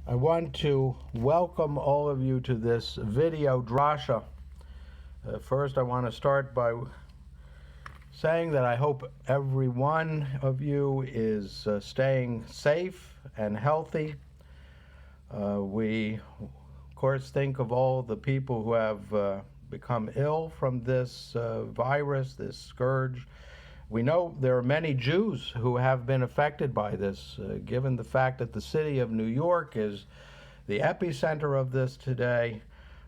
I want to welcome all of you to this video Drasha. First, I want to start by saying that I hope every one of you is staying safe and healthy. We, of course, think of all the people who have become ill from this virus, this scourge. We know there are many Jews who have been affected by this, given the fact that the city of New York is the epicenter of this today,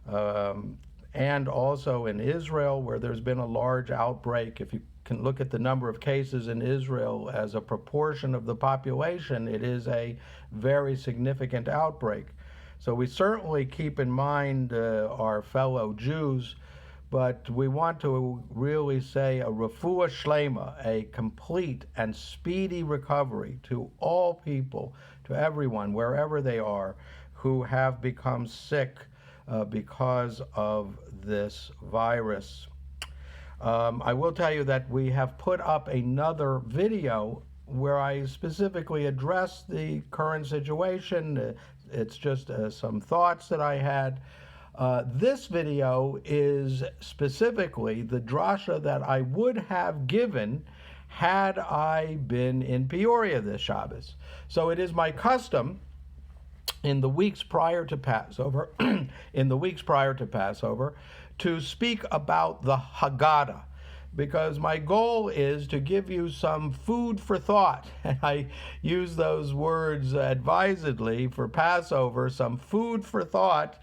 and also in Israel, where there's been a large outbreak. If you can look at the number of cases in Israel as a proportion of the population, it is a very significant outbreak. So we certainly keep in mind our fellow Jews, but we want to really say a refuah shlema, a complete and speedy recovery to all people, to everyone, wherever they are, who have become sick because of this virus. I will tell you that we have put up another video where I specifically address the current situation. It's just some thoughts that I had. This video is specifically the drasha that I would have given had I been in Peoria this Shabbos. So it is my custom in the weeks prior to Passover, to speak about the Haggadah, because my goal is to give you some food for thought, and I use those words advisedly for Passover, some food for thought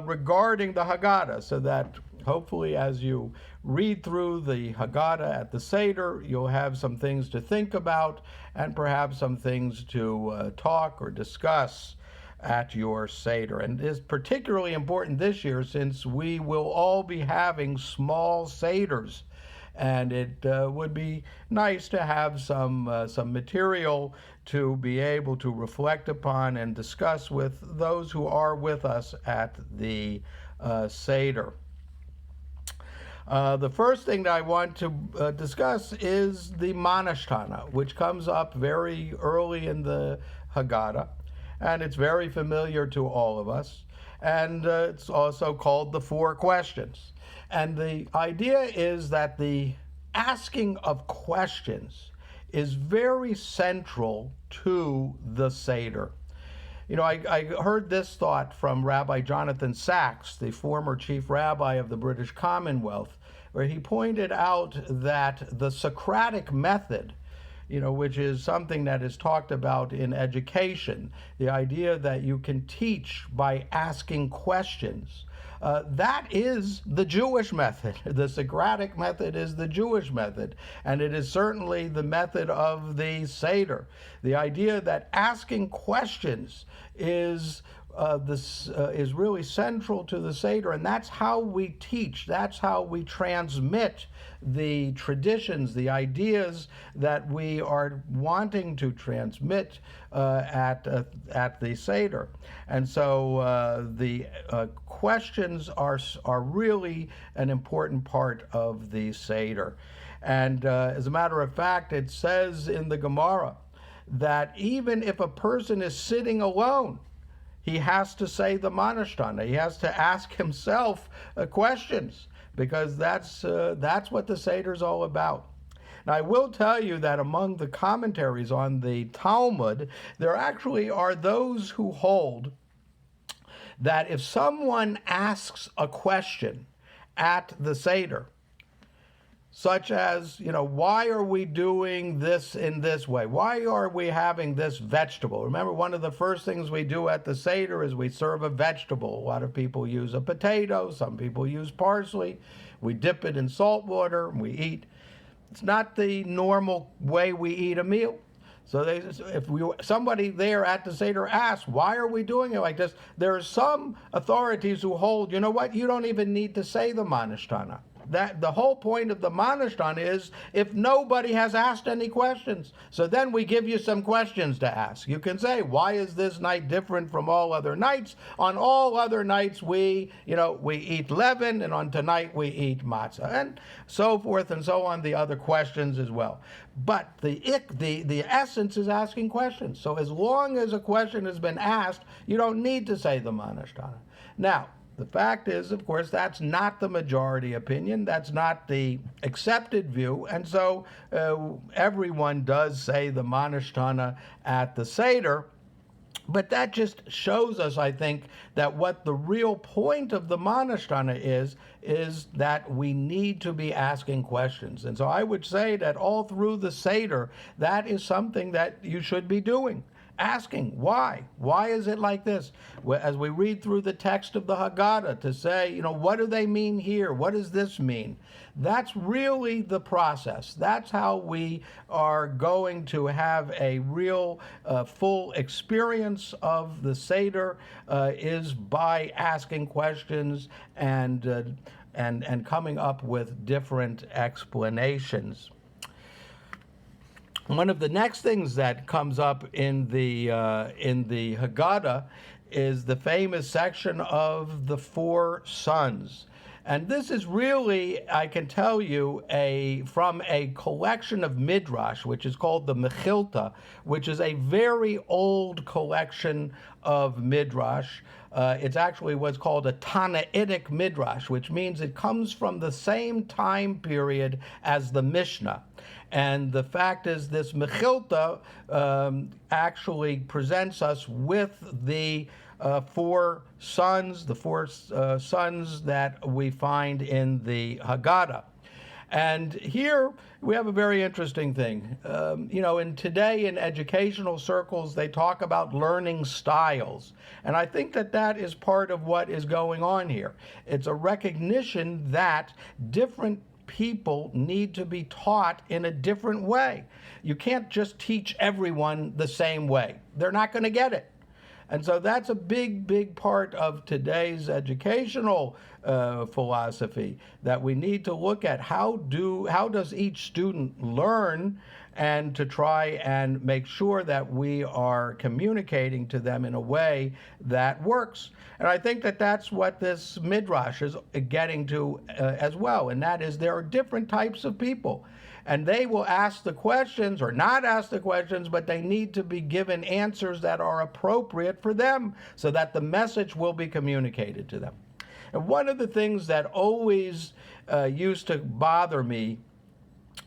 regarding the Haggadah, so that hopefully as you read through the Haggadah at the Seder, you'll have some things to think about and perhaps some things to talk or discuss at your Seder. And it is particularly important this year since we will all be having small Seders. And it would be nice to have some material to be able to reflect upon and discuss with those who are with us at the Seder. The first thing that I want to discuss is the Manashtana, which comes up very early in the Haggadah, and it's very familiar to all of us. And it's also called the Four Questions. And the idea is that the asking of questions is very central to the Seder. You know, I heard this thought from Rabbi Jonathan Sachs, the former chief rabbi of the British Commonwealth, where he pointed out that the Socratic method, you know, which is something that is talked about in education, the idea that you can teach by asking questions. That is the Jewish method. The Socratic method is the Jewish method, and it is certainly the method of the Seder. The idea that asking questions is really central to the Seder, and that's how we teach, that's how we transmit the traditions, the ideas that we are wanting to transmit at the Seder. And so the questions are really an important part of the Seder. And as a matter of fact, it says in the Gemara that even if a person is sitting alone, he has to say the Manashtana. He has to ask himself questions, because that's what the Seder is all about. Now, I will tell you that among the commentaries on the Talmud, there actually are those who hold that if someone asks a question at the Seder, such as, you know, why are we doing this in this way? Why are we having this vegetable? Remember, one of the first things we do at the Seder is we serve a vegetable. A lot of people use a potato. Some people use parsley. We dip it in salt water and we eat. It's not the normal way we eat a meal. So if somebody there at the Seder asks, why are we doing it like this? There are some authorities who hold, you know what, you don't even need to say the Manashtana. That the whole point of the Manashtana is if nobody has asked any questions. So then we give you some questions to ask. You can say, why is this night different from all other nights? On all other nights we eat leaven, and on tonight we eat matzah, and so forth and so on, the other questions as well. But the essence is asking questions. So as long as a question has been asked, you don't need to say the Manashtana. Now, the fact is, of course, that's not the majority opinion. That's not the accepted view. And so everyone does say the Manashtana at the Seder. But that just shows us, I think, that what the real point of the Manashtana is that we need to be asking questions. And so I would say that all through the Seder, that is something that you should be doing. Asking why? Why is it like this? As we read through the text of the Haggadah to say, what do they mean here? What does this mean? That's really the process. That's how we are going to have a real full experience of the Seder, is by asking questions and coming up with different explanations. One of the next things that comes up in the Haggadah is the famous section of the four sons. And this is really, I can tell you, from a collection of midrash, which is called the Mechilta, which is a very old collection of midrash. It's actually what's called a Tanaitic midrash, which means it comes from the same time period as the Mishnah. And the fact is, this Mechilta actually presents us with the four sons that we find in the Haggadah. And here we have a very interesting thing. Today in educational circles, they talk about learning styles. And I think that is part of what is going on here. It's a recognition that different people need to be taught in a different way. You can't just teach everyone the same way. They're not going to get it. And so that's a big, big part of today's educational philosophy, that we need to look at how does each student learn, and to try and make sure that we are communicating to them in a way that works. And I think that's what this midrash is getting to as well, and that is there are different types of people. And they will ask the questions or not ask the questions, but they need to be given answers that are appropriate for them so that the message will be communicated to them. And one of the things that always used to bother me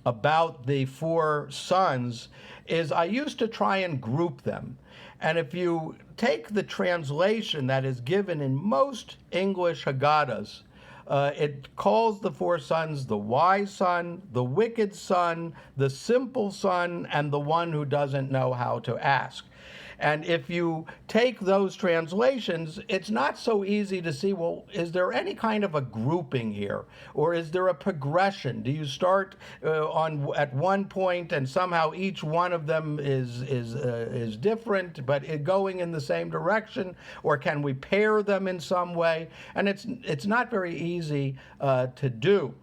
about the four sons is I used to try and group them. And if you take the translation that is given in most English Haggadahs, it calls the four sons the wise son, the wicked son, the simple son, and the one who doesn't know how to ask. And if you take those translations, it's not so easy to see, well, is there any kind of a grouping here? Or is there a progression? Do you start at one point and somehow each one of them is different, but going in the same direction? Or can we pair them in some way? And it's not very easy to do.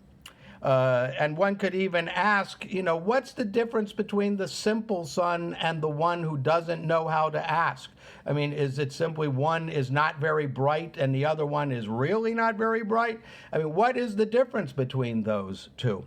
And one could even ask, what's the difference between the simple son and the one who doesn't know how to ask? I mean, is it simply one is not very bright and the other one is really not very bright? I mean, what is the difference between those two?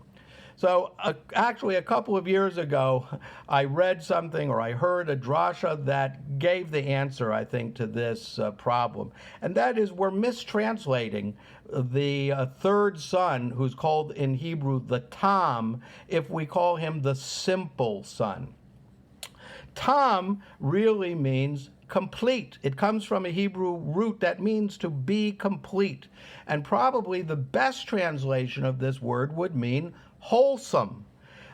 So actually, a couple of years ago, I read something, or I heard a drasha that gave the answer, I think, to this problem. And that is, we're mistranslating the third son, who's called in Hebrew the Tam, if we call him the simple son. Tam really means complete. It comes from a Hebrew root that means to be complete. And probably the best translation of this word would mean wholesome.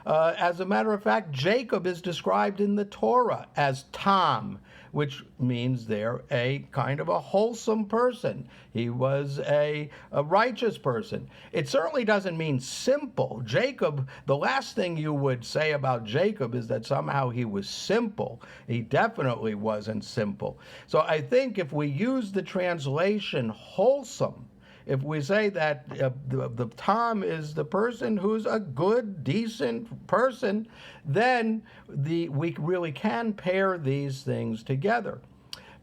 As a matter of fact, Jacob is described in the Torah as Tam, which means they're a kind of a wholesome person. He was a righteous person. It certainly doesn't mean simple. Jacob, the last thing you would say about Jacob is that somehow he was simple. He definitely wasn't simple. So I think if we use the translation wholesome, if we say that the Tom is the person who's a good, decent person, then we really can pair these things together.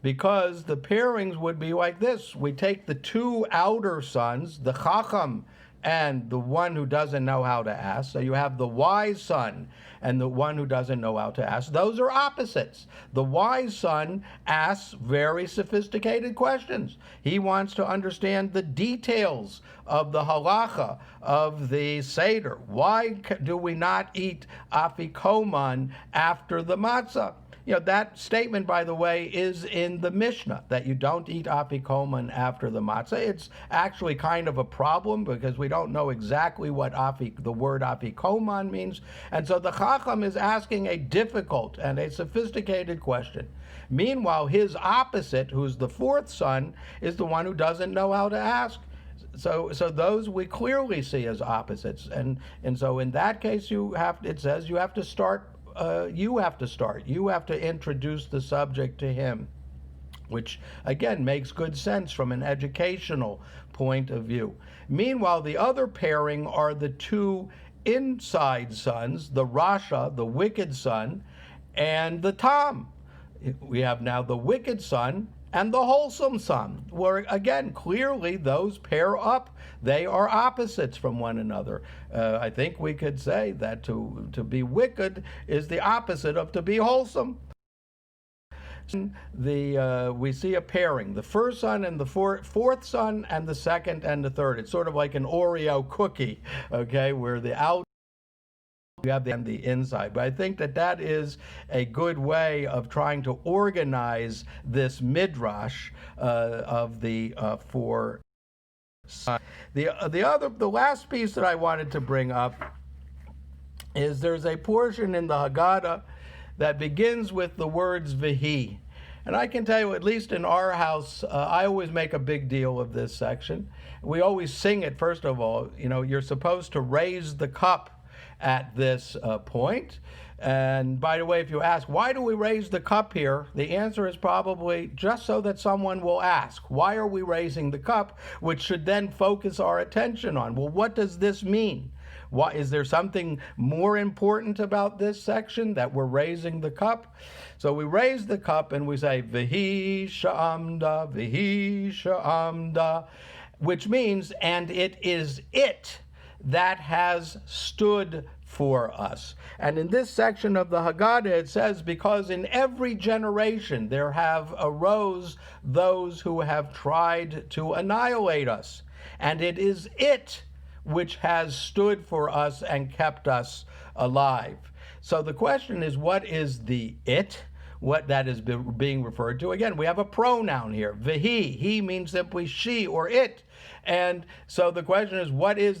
Because the pairings would be like this. We take the two outer sons, the Chacham and the one who doesn't know how to ask. So you have the wise son and the one who doesn't know how to ask. Those are opposites. The wise son asks very sophisticated questions. He wants to understand the details of the halacha, of the Seder. Why do we not eat afikoman after the matzah? You know, that statement, by the way, is in the Mishnah, that you don't eat afikoman after the matzah. It's actually kind of a problem because we don't know exactly what the word afikoman means. And so the Chacham is asking a difficult and a sophisticated question. Meanwhile, his opposite, who's the fourth son, is the one who doesn't know how to ask. So those we clearly see as opposites. And so in that case, it says you have to start. You have to introduce the subject to him, which again makes good sense from an educational point of view. Meanwhile, the other pairing are the two inside sons, the Rasha, the wicked son, and the Tom. We have now the wicked son and the wholesome son, where again, clearly those pair up. They are opposites from one another. I think we could say that to be wicked is the opposite of to be wholesome. We see a pairing, the first son and the fourth son and the second and the third. It's sort of like an Oreo cookie, okay, where the out you have the inside. But I think that is a good way of trying to organize this midrash of the four sons. The last piece that I wanted to bring up is there's a portion in the Haggadah that begins with the words Vihi. And I can tell you, at least in our house, I always make a big deal of this section. We always sing it, first of all. You know, you're supposed to raise the cup at this point. And by the way, if you ask, why do we raise the cup here? The answer is probably just so that someone will ask, why are we raising the cup? Which should then focus our attention on, well, what does this mean? Why, is there something more important about this section that we're raising the cup? So we raise the cup and we say, Vihi sha'amda, which means, and it is it that has stood for us. And in this section of the Haggadah, it says, because in every generation there have arose those who have tried to annihilate us, and it is it which has stood for us and kept us alive. So the question is, what is the it? What that is being referred to? Again, we have a pronoun here, Vihi. He means simply she or it. And so the question is, what is that?